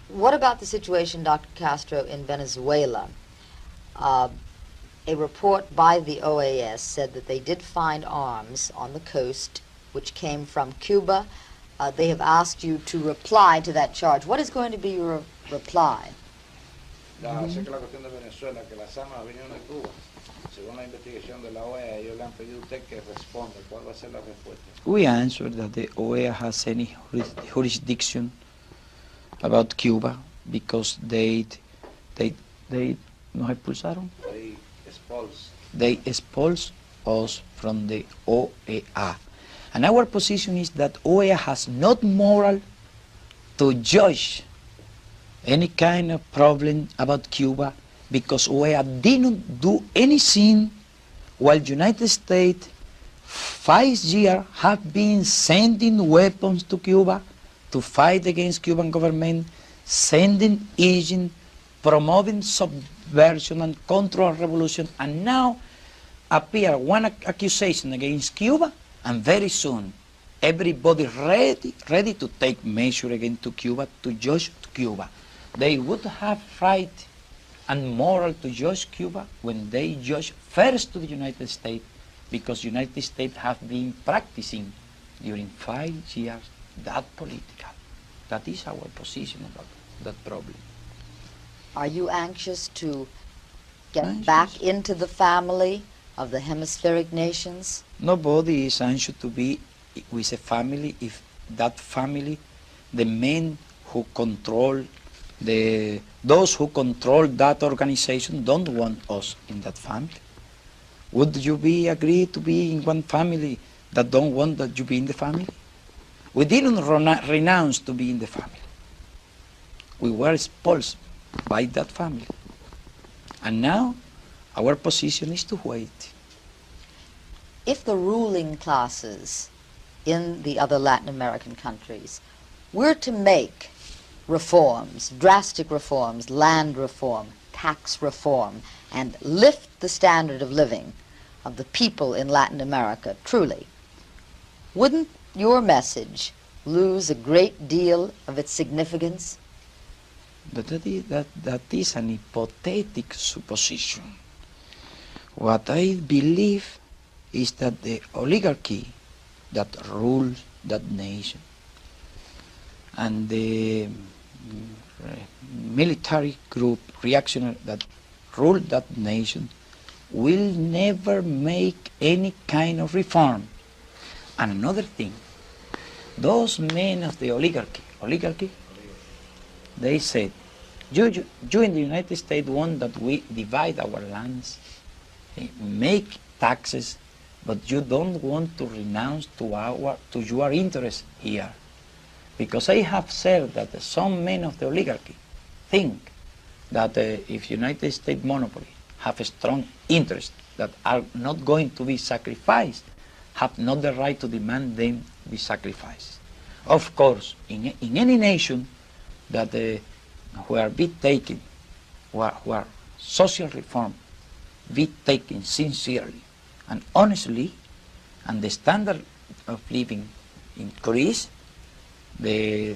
What about the situation, Dr. Castro, in Venezuela? A report by the OAS said that they did find arms on the coast which came from Cuba. They have asked you to reply to that charge. What is going to be your reply? Sé que la cuestión de Venezuela, que las armas vinieron de Cuba. Según la investigación de la OEA, ellos le han pedido a usted que responda. ¿Cuál va a ser la respuesta? We answer that the OEA has any jurisdiction about Cuba because they nos expulsaron. They expulsed us from the OEA. And our position is that OEA has not moral to judge any kind of problem about Cuba because OEA didn't do anything while United States 5 years have been sending weapons to Cuba to fight against Cuban government, sending agents, promoting subversion and control revolution, and now appear one accusation against Cuba, and very soon everybody ready to take measure against to Cuba, to judge Cuba. They would have right and moral to judge Cuba when they judge first to the United States, because United States have been practicing during 5 years that political. That is our position about that problem. Are you anxious to get back into the family of the hemispheric nations? Nobody is anxious to be with a family if that family, the men who control those who control that organization don't want us in that family. Would you be agree to be in one family that don't want that you be in the family? We didn't renounce to be in the family. We were expulsed by that family. And now our position is to wait. If the ruling classes in the other Latin American countries were to make reforms, drastic reforms, land reform, tax reform, and lift the standard of living of the people in Latin America, truly, wouldn't your message lose a great deal of its significance? That is an hypothetical supposition. What I believe is that the oligarchy that rules that nation and the military group, reactionary, that rule that nation will never make any kind of reform. And another thing, those men of the oligarchy, they said, you in the United States want that we divide our lands, make taxes, but you don't want to renounce to your interests here. Because I have said that some men of the oligarchy think that if United States monopoly have a strong interest that are not going to be sacrificed, have not the right to demand them be sacrificed. Of course, in any nation that where be taken, where social reform be taken sincerely and honestly, and the standard of living increase, el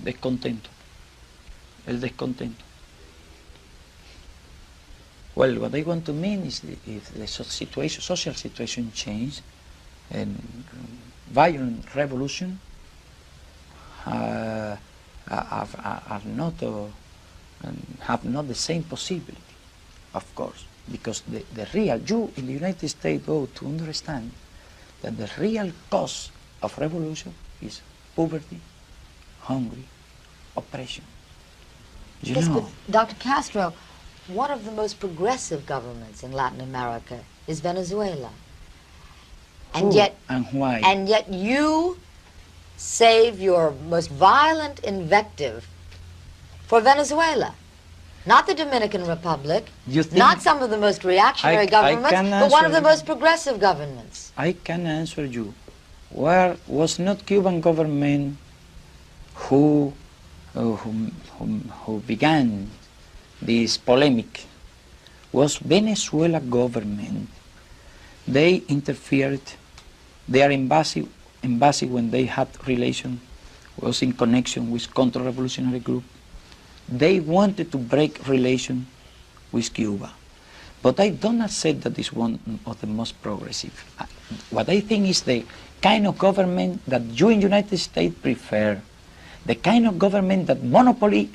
descontento. Well, what I want to mean is if the social situation change and violent revolution have not the same possibility, of course, because the real, you in the United States go to understand that the real cause of revolution is poverty, hunger, oppression. Yes, but Dr. Castro, one of the most progressive governments in Latin America is Venezuela. And and why? And yet you save your most violent invective for Venezuela. Not the Dominican Republic, not some of the most reactionary governments, but one of the most progressive governments. I can answer you. Where was not Cuban government who began this polemic? Was Venezuela government. They interfered, their embassy when they had relation was in connection with counter-revolutionary group. They wanted to break relation with Cuba. But I do not say that is one of the most progressive. What I think is the kind of government that you in the United States prefer, the kind of government that monopoly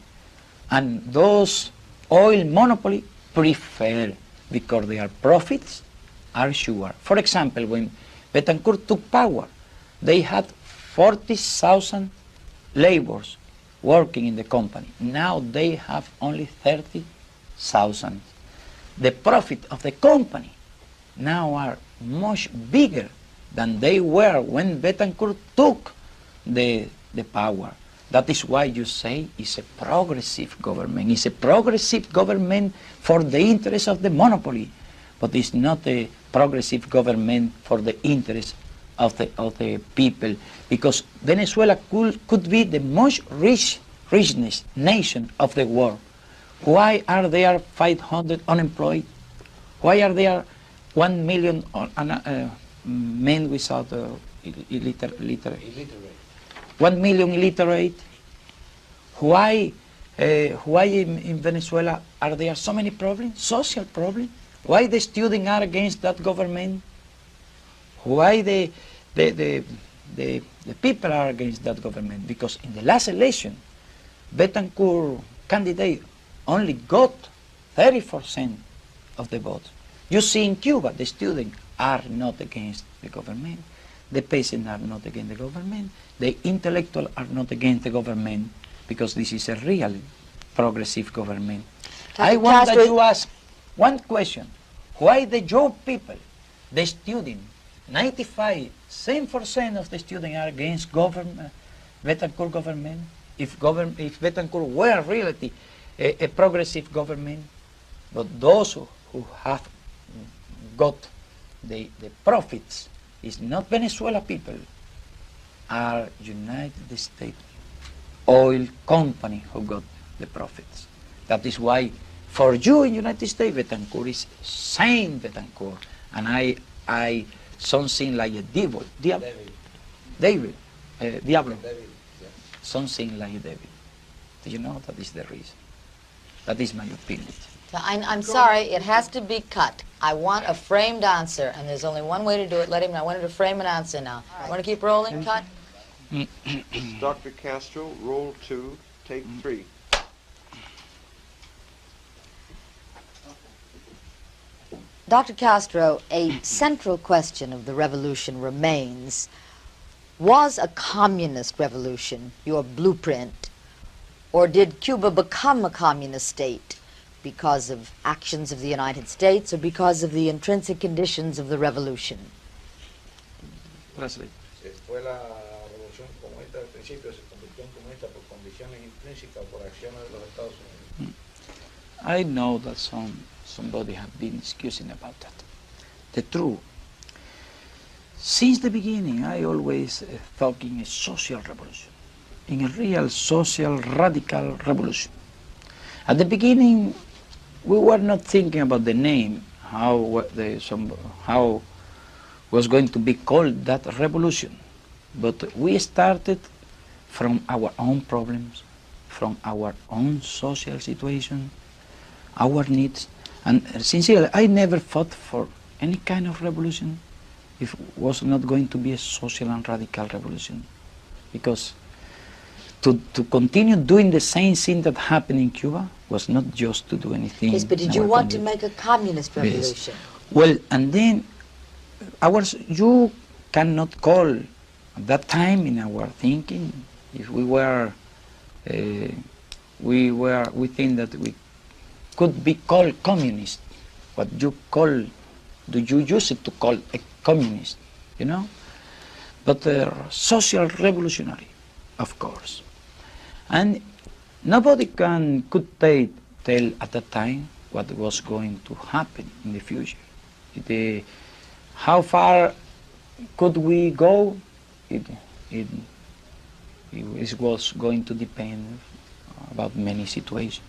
and those oil monopoly prefer, because their profits are sure. For example, when Betancourt took power, they had 40,000 laborers working in the company. Now they have only 30,000. The profit of the company now are much bigger than they were when Betancourt took the power. That is why you say it's a progressive government. It's a progressive government for the interest of the monopoly, but it's not a progressive government for the interest of the people, because Venezuela could be the most richest nation of the world. Why are there 500 unemployed? Why are there 1 million men without illiterate? 1 million illiterate? Why in Venezuela are there so many problems, social problems? Why the students are against that government? Why the people are against that government? Because in the last election, Betancourt candidate only got 30% of the votes. You see in Cuba, the students are not against the government, the peasants are not against the government, the intellectuals are not against the government, because this is a real progressive government. I want that you ask one question. Why the job people, the students, 95% of the students are against government, Betancourt government? If Betancourt were really a progressive government, but those who have got the profits is not Venezuela people, are United States oil company who got the profits. That is why for you in United States, Betancourt is Saint Betancourt, and I something like a devil, Diablo, something like a devil. Do you know that is the reason? That is my opinion. So I'm sorry, it has to be cut. I want a framed answer, and there's only one way to do it. Let him know. I want him to frame an answer now. Want to keep rolling? Cut. Dr. Castro, roll 2, take 3. Dr. Castro, a central question of the revolution remains, was a communist revolution your blueprint, or did Cuba become a communist state because of actions of the United States or because of the intrinsic conditions of the revolution? Translate. Fue la revolución comunista al principio, se convirtió en comunista por condiciones intrínsecas, por acciones de los Estados Unidos. I know that somebody have been discussing about that. The truth, since the beginning, I always thought in a social revolution, in a real social radical revolution. At the beginning, we were not thinking about the name, how was going to be called that revolution, but we started from our own problems, from our own social situation, our needs. And sincerely, I never fought for any kind of revolution if it was not going to be a social and radical revolution. Because to continue doing the same thing that happened in Cuba was not just to do anything. Yes, but did you want to make a communist revolution? Yes. Well, and then you cannot call at that time in our thinking, if we think that we could be called communist. What you call, do you use it to call a communist, you know? But social revolutionary, of course. And nobody could tell at that time what was going to happen in the future. How far could we go? It was going to depend about many situations.